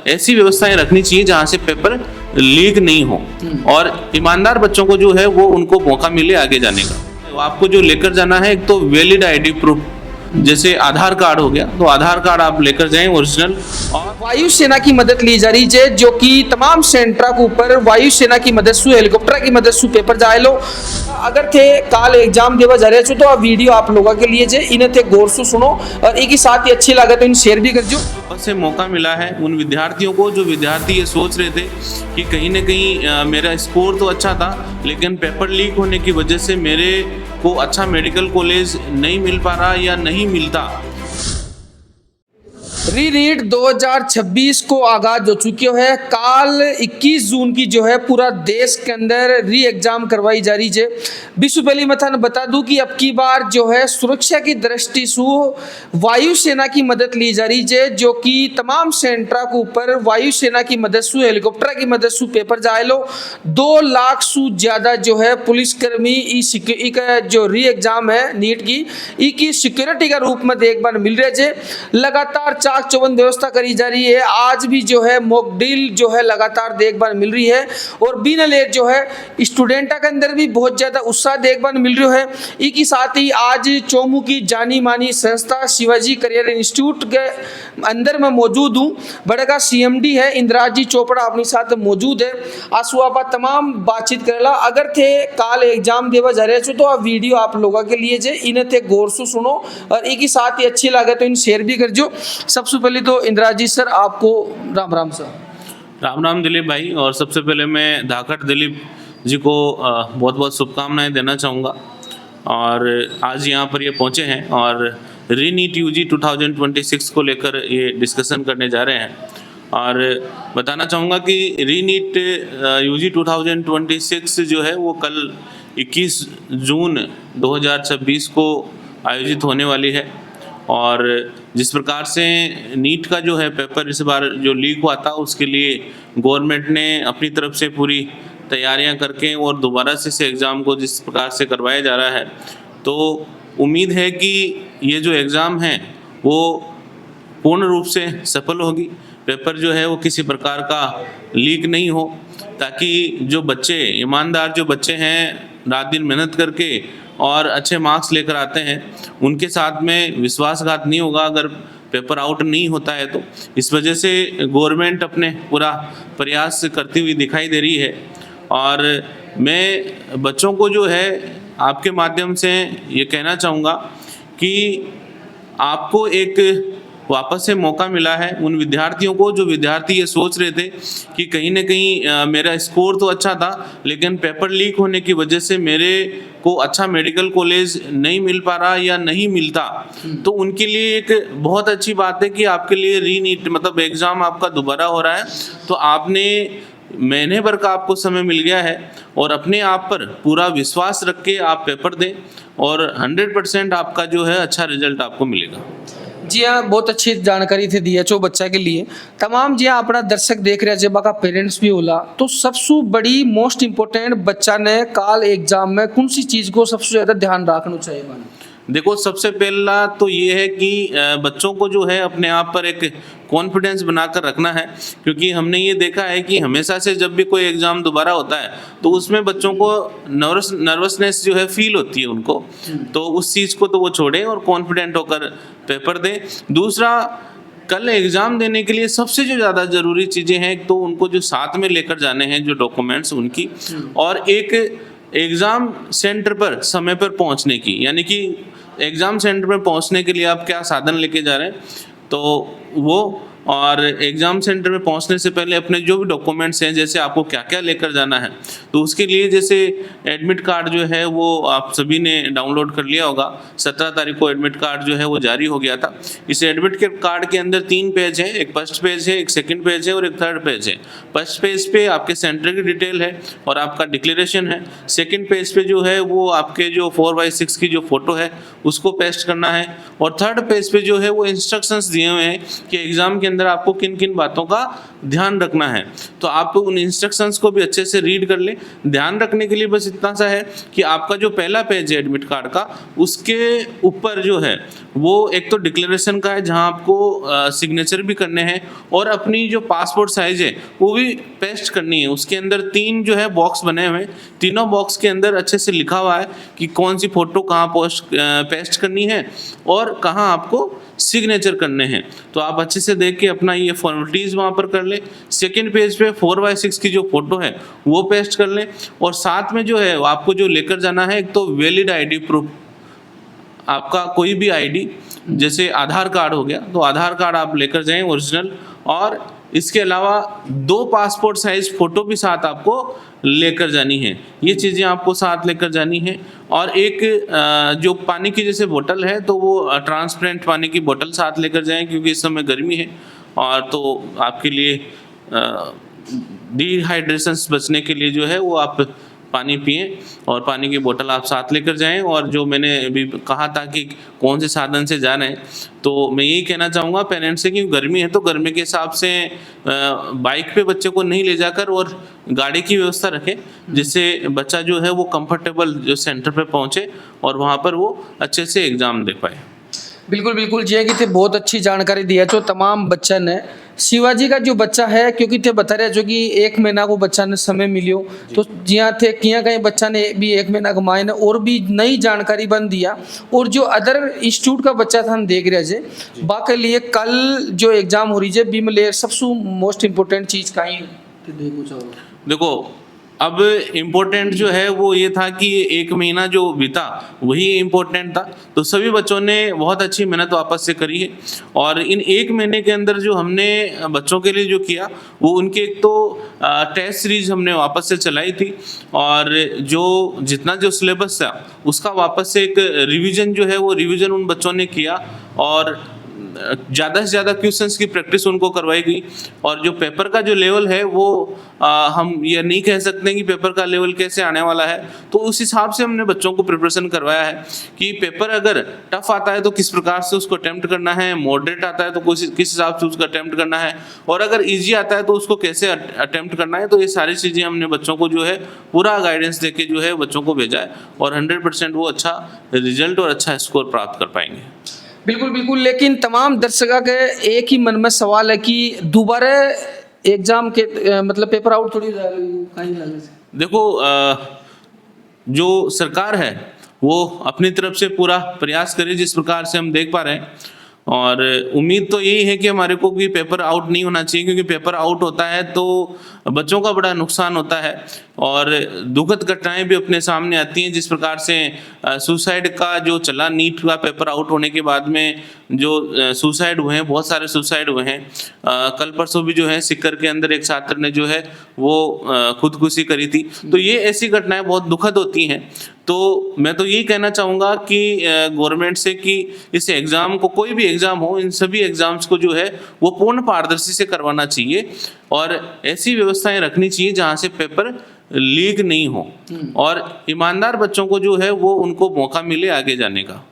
ऐसी व्यवस्थाएं रखनी चाहिए जहां से पेपर लीक नहीं हो और ईमानदार बच्चों को जो है वो उनको मौका मिले आगे जाने का। आपको जो लेकर जाना है एक तो वैलिड आईडी प्रूफ, जैसे आधार कार्ड हो गया, तो आधार कार्ड आप लेकर जाएं ओरिजिनल। और वायुसेना की मदद ली जा रही है, जो कि तमाम सेंटरा के ऊपर वायुसेना की मदद से हेलीकॉप्टर की मदद से पेपर जाए लो। अगर थे काल एग्जाम देवा जा रहे तो वीडियो आप लोगों के लिए जे इन्हें थे गौर से सुनो और एक ही साथ ही अच्छी लगे तो इन शेयर भी कर जो। से मौका मिला है उन विद्यार्थियों को जो विद्यार्थी ये सोच रहे थे कि कहीं ना कहीं मेरा स्कोर तो अच्छा था लेकिन पेपर लीक होने की वजह से मेरे को अच्छा मेडिकल कॉलेज नहीं मिल पा रहा या नहीं मिलता। रीनीट 2026 को आगाज हो चुकी है। काल 21 जून की जो है पूरा देश के अंदर री एग्जाम करवाई जा रही है। विश्व पहली मैं थाने बता दूं कि अब की बार जो है सुरक्षा की दृष्टि से वायुसेना की मदद ली जा रही है, जो कि तमाम सेंटरा के ऊपर वायुसेना की मदद से हेलीकॉप्टर की मदद से पेपर जाए लो। 2 लाख से ज्यादा जो है पुलिसकर्मी का जो री एग्जाम है नीट की सिक्योरिटी का रूप में देख बार मिल रहे है। लगातार चाक चौबंद व्यवस्था करी जा रही है। आज भी जो है मॉक ड्रिल जो है लगातार देखभाल मिल रही है और बिना लेट जो है स्टूडेंटा के अंदर भी बहुत ज्यादा उत्साह देखभाल मिल रहा है। एक ही साथ ही आज चोमू की जानी मानी संस्था शिवाजी करियर इंस्टीट्यूट के अंदर मैं मौजूद हूँ। बड़े का CMD है इंदिराज जी चोपड़ा अपने साथ मौजूद है। आंसू आप तमाम बातचीत करेला। अगर थे काल एग्जाम देवा जा रहे तो वीडियो आप लोगों के लिए जे इन्हें थे गौर से सुनो और एक ही साथ ही अच्छी लगे तो इन शेयर भी कर जो। सबसे पहले तो इंदिराज जी सर आपको राम राम सर। राम राम दिलीप भाई। और सबसे पहले मैं धाकड़ दिलीप जी को बहुत बहुत शुभकामनाएं देना चाहूँगा। और आज यहाँ पर ये पहुँचे हैं और रीनीट UG 2026 को लेकर ये डिस्कशन करने जा रहे हैं। और बताना चाहूँगा कि रीनीट UG 2026 जो है वो कल 21 जून 2026 को आयोजित होने वाली है। और जिस प्रकार से नीट का जो है पेपर इस बार जो लीक हुआ था उसके लिए गवर्नमेंट ने अपनी तरफ से पूरी तैयारियां करके और दोबारा से इस एग्ज़ाम को जिस प्रकार से करवाया जा रहा है, तो उम्मीद है कि ये जो एग्ज़ाम है वो पूर्ण रूप से सफल होगी। पेपर जो है वो किसी प्रकार का लीक नहीं हो, ताकि जो बच्चे ईमानदार जो बच्चे हैं रात दिन मेहनत करके और अच्छे मार्क्स लेकर आते हैं उनके साथ में विश्वासघात नहीं होगा अगर पेपर आउट नहीं होता है। तो इस वजह से गवर्नमेंट अपने पूरा प्रयास करती हुई दिखाई दे रही है। और मैं बच्चों को जो है आपके माध्यम से ये कहना चाहूँगा कि आपको एक वापस से मौका मिला है उन विद्यार्थियों को जो विद्यार्थी ये सोच रहे थे कि कहीं ना कहीं मेरा स्कोर तो अच्छा था लेकिन पेपर लीक होने की वजह से मेरे को अच्छा मेडिकल कॉलेज नहीं मिल पा रहा या नहीं मिलता। तो उनके लिए एक बहुत अच्छी बात है कि आपके लिए रीनीट मतलब एग्ज़ाम आपका दोबारा हो रहा है। तो आपने महीने भर का आपको समय मिल गया है और अपने आप पर पूरा विश्वास रख के आप पेपर दें और 100% आपका जो है अच्छा रिजल्ट आपको मिलेगा। जी हाँ, बहुत अच्छी जानकारी थे दी है बच्चा के लिए। तमाम जी हाँ अपना दर्शक देख रहे हैं, बाका पेरेंट्स भी होला, तो सबसे बड़ी मोस्ट इम्पोर्टेंट बच्चा ने काल एग्जाम में कौन सी चीज़ को सबसे ज़्यादा ध्यान रखना चाहिए? देखो, सबसे पहला तो ये है कि बच्चों को जो है अपने आप पर एक कॉन्फिडेंस बनाकर रखना है, क्योंकि हमने ये देखा है कि हमेशा से जब भी कोई एग्ज़ाम दोबारा होता है तो उसमें बच्चों को नर्वसनेस जो है फील होती है उनको। तो उस चीज़ को तो वो छोड़ें और कॉन्फिडेंट होकर पेपर दें। दूसरा, कल एग्ज़ाम देने के लिए सबसे जो ज़्यादा ज़रूरी चीज़ें हैं तो उनको जो साथ में लेकर जाने हैं जो डॉक्यूमेंट्स उनकी, और एक एग्ज़ाम सेंटर पर समय पर पहुंचने की, यानी कि एग्ज़ाम सेंटर पर पहुंचने के लिए आप क्या साधन लेके जा रहे हैं तो वो, और एग्ज़ाम सेंटर में पहुंचने से पहले अपने जो भी डॉक्यूमेंट्स हैं, जैसे आपको क्या क्या लेकर जाना है, तो उसके लिए जैसे एडमिट कार्ड जो है वो आप सभी ने डाउनलोड कर लिया होगा। 17 तारीख को एडमिट कार्ड जो है वो जारी हो गया था। इस एडमिट के कार्ड के अंदर 3 पेज हैं, एक फर्स्ट पेज है, एक सेकंड पेज है और एक थर्ड पेज है। फर्स्ट पेज पे आपके सेंटर की डिटेल है और आपका डिक्लेरेशन है। सेकेंड पेज पे जो है वो आपके जो 4x6 की जो फ़ोटो है उसको पेस्ट करना है, और थर्ड पेज पे जो है वो इंस्ट्रक्शंस दिए हुए हैं कि एग्ज़ाम के अंदर आपको किन किन बातों का ध्यान रखना है। तो आप उन इंस्ट्रक्शंस को भी अच्छे से रीड कर लें। ध्यान रखने के लिए बस इतना सा है कि आपका जो पहला पेज है एडमिट कार्ड का, उसके ऊपर जो है वो एक तो डिक्लेरेशन का है जहां आपको सिग्नेचर भी करने हैं और अपनी जो पासपोर्ट साइज है वो भी पेस्ट करनी है। उसके अंदर 3 जो है बॉक्स बने हुए हैं, तीनों बॉक्स के अंदर अच्छे से लिखा हुआ है कि कौन सी फोटो कहाँ पेस्ट करनी है और कहाँ आपको सिग्नेचर करने हैं। तो आप अच्छे से देख के अपना ये फॉर्मेलिटीज़ वहाँ पर कर लें। सेकंड पेज पे 4x6 की जो फोटो है वो पेस्ट कर लें और साथ में जो है आपको जो लेकर जाना है, एक तो वैलिड आईडी प्रूफ, आपका कोई भी आईडी, जैसे आधार कार्ड हो गया तो आधार कार्ड आप लेकर जाएं ओरिजिनल, और इसके अलावा 2 पासपोर्ट साइज फ़ोटो भी साथ आपको लेकर जानी है। ये चीज़ें आपको साथ लेकर जानी है। और एक जो पानी की जैसे बोतल है तो वो ट्रांसपेरेंट पानी की बोतल साथ लेकर जाएं, क्योंकि इस समय गर्मी है और तो आपके लिए डिहाइड्रेशन बचने के लिए जो है वो आप पानी पिएं और पानी की बोतल आप साथ लेकर जाएं। और जो मैंने अभी कहा था कि कौन से साधन से जा रहे हैं, तो मैं यही कहना चाहूँगा पेरेंट्स से कि गर्मी है तो गर्मी के हिसाब से बाइक पे बच्चे को नहीं ले जाकर और गाड़ी की व्यवस्था रखें, जिससे बच्चा जो है वो कंफर्टेबल जो सेंटर पे पहुँचे और वहाँ पर वो अच्छे से एग्ज़ाम दे पाए। बिल्कुल बिल्कुल जी कि थे बहुत अच्छी जानकारी दिया जो तमाम बच्चा ने शिवाजी का जो बच्चा है, क्योंकि थे बता रहे जो कि 1 महीना को बच्चा ने समय मिलियो, तो जिया थे किया कहीं बच्चा ने भी 1 महीना कमाए ने और भी नई जानकारी बन दिया। और जो अदर इंस्टीट्यूट का बच्चा था हम देख रहे जे बाकी लिए कल जो एग्जाम हो रही है बीमले सबसे मोस्ट इम्पोर्टेंट चीज़ का ही देखो, अब इम्पोर्टेंट जो है वो ये था कि 1 महीना जो बीता वही इम्पोर्टेंट था। तो सभी बच्चों ने बहुत अच्छी मेहनत वापस से करी है और इन 1 महीने के अंदर जो हमने बच्चों के लिए जो किया वो उनके एक तो टेस्ट सीरीज हमने वापस से चलाई थी और जो जितना जो सिलेबस था उसका वापस से एक रिवीजन जो है वो रिवीजन उन बच्चों ने किया और ज़्यादा से ज़्यादा क्वेश्चंस की प्रैक्टिस उनको करवाई गई। और जो पेपर का जो लेवल है वो हम ये नहीं कह सकते कि पेपर का लेवल कैसे आने वाला है, तो उस हिसाब से हमने बच्चों को प्रिपरेशन करवाया है कि पेपर अगर टफ आता है तो किस प्रकार से उसको अटेम्प्ट करना है, मॉडरेट आता है तो किस हिसाब से उसको अटेम्प्ट करना है, और अगर ईजी आता है तो उसको कैसे अटेम्प्ट करना है। तो ये सारी चीज़ें हमने बच्चों को जो है पूरा गाइडेंस दे के जो है बच्चों को भेजा है और 100% वो अच्छा रिजल्ट और अच्छा स्कोर प्राप्त कर पाएंगे। बिल्कुल बिल्कुल, लेकिन तमाम दर्शकों के एक ही मन में सवाल है कि दोबारा एग्जाम के मतलब पेपर आउट थोड़ी देखो, जो सरकार है वो अपनी तरफ से पूरा प्रयास करे जिस प्रकार से हम देख पा रहे हैं, और उम्मीद तो यही है कि हमारे को भी पेपर आउट नहीं होना चाहिए, क्योंकि पेपर आउट होता है तो बच्चों का बड़ा नुकसान होता है और दुखद घटनाएं भी अपने सामने आती हैं। जिस प्रकार से सुसाइड का जो चला, नीट का पेपर आउट होने के बाद में जो सुसाइड हुए हैं, बहुत सारे सुसाइड हुए हैं। कल परसों भी जो है सिक्कर के अंदर एक छात्र ने जो है वो खुदकुशी करी थी। तो ये ऐसी घटनाएं बहुत दुखद होती हैं। तो मैं तो यही कहना चाहूँगा कि गवर्नमेंट से कि इस एग्ज़ाम को, कोई भी एग्ज़ाम हो, इन सभी एग्ज़ाम्स को जो है वो पूर्ण पारदर्शी से करवाना चाहिए और ऐसी व्यवस्थाएं रखनी चाहिए जहाँ से पेपर लीक नहीं हो और ईमानदार बच्चों को जो है वो उनको मौका मिले आगे जाने का।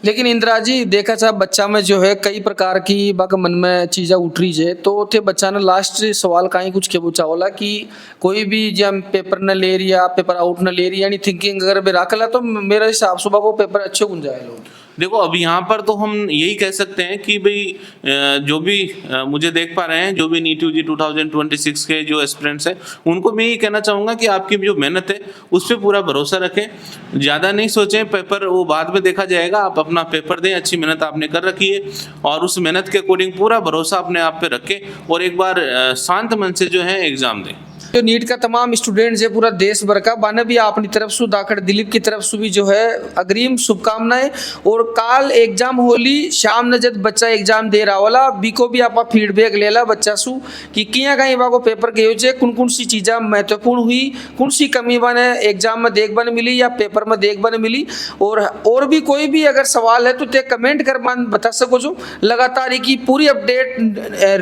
लेकिन इंदिरा जी देखा जा बच्चा में जो है कई प्रकार की बाक मन में चीज़ें उठ रही है, तो थे बच्चा ने लास्ट सवाल का ही कुछ के पूछा होला कि कोई भी जब पेपर न ले रही या पेपर आउट न ले रही, यानी थिंकिंग अगर बेराकला तो मेरे हिसाब से वो पेपर अच्छे गुन जाए लोग। देखो, अब यहाँ पर तो हम यही कह सकते हैं कि भाई जो भी मुझे देख पा रहे हैं, जो भी नीट यूजी 2026 के जो एस्पिरेंट्स हैं, उनको मैं यही कहना चाहूँगा कि आपकी जो मेहनत है उस पर पूरा भरोसा रखें, ज़्यादा नहीं सोचें, पेपर वो बाद में देखा जाएगा। आप अपना पेपर दें, अच्छी मेहनत आपने कर रखी है और उस मेहनत के अकॉर्डिंग पूरा भरोसा अपने आप पे रखें और एक बार शांत मन से जो है एग्ज़ाम दें। जो नीट का तमाम स्टूडेंट्स है पूरा देश भर का, बाने भी अपनी तरफ से धाकड़ दिलीप की तरफ से भी जो है अग्रिम शुभकामनाएं। और काल एग्जाम होली शाम ने जब बच्चा एग्जाम दे रहा वाला बीको भी आप फीडबैक ले ला बच्चा सु कि किया कहीं को पेपर के हो कौन कौन सी चीज़ें महत्वपूर्ण हुई, कौन सी कमी बने एग्जाम में देख बन मिली या पेपर में देख बन मिली। और भी कोई भी अगर सवाल है तो ते कमेंट कर बता सको जो लगातार की पूरी अपडेट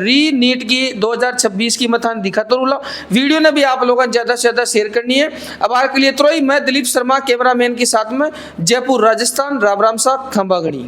री नीट की 2026 की मथान दिखा तो रूला वीडियो ने भी आप लोगों को ज़्यादा से ज़्यादा शेयर करनी है। अब आज के लिए तो ही मैं दिलीप शर्मा कैमरामैन के साथ में जयपुर राजस्थान, राम राम सा खंबागढ़ी।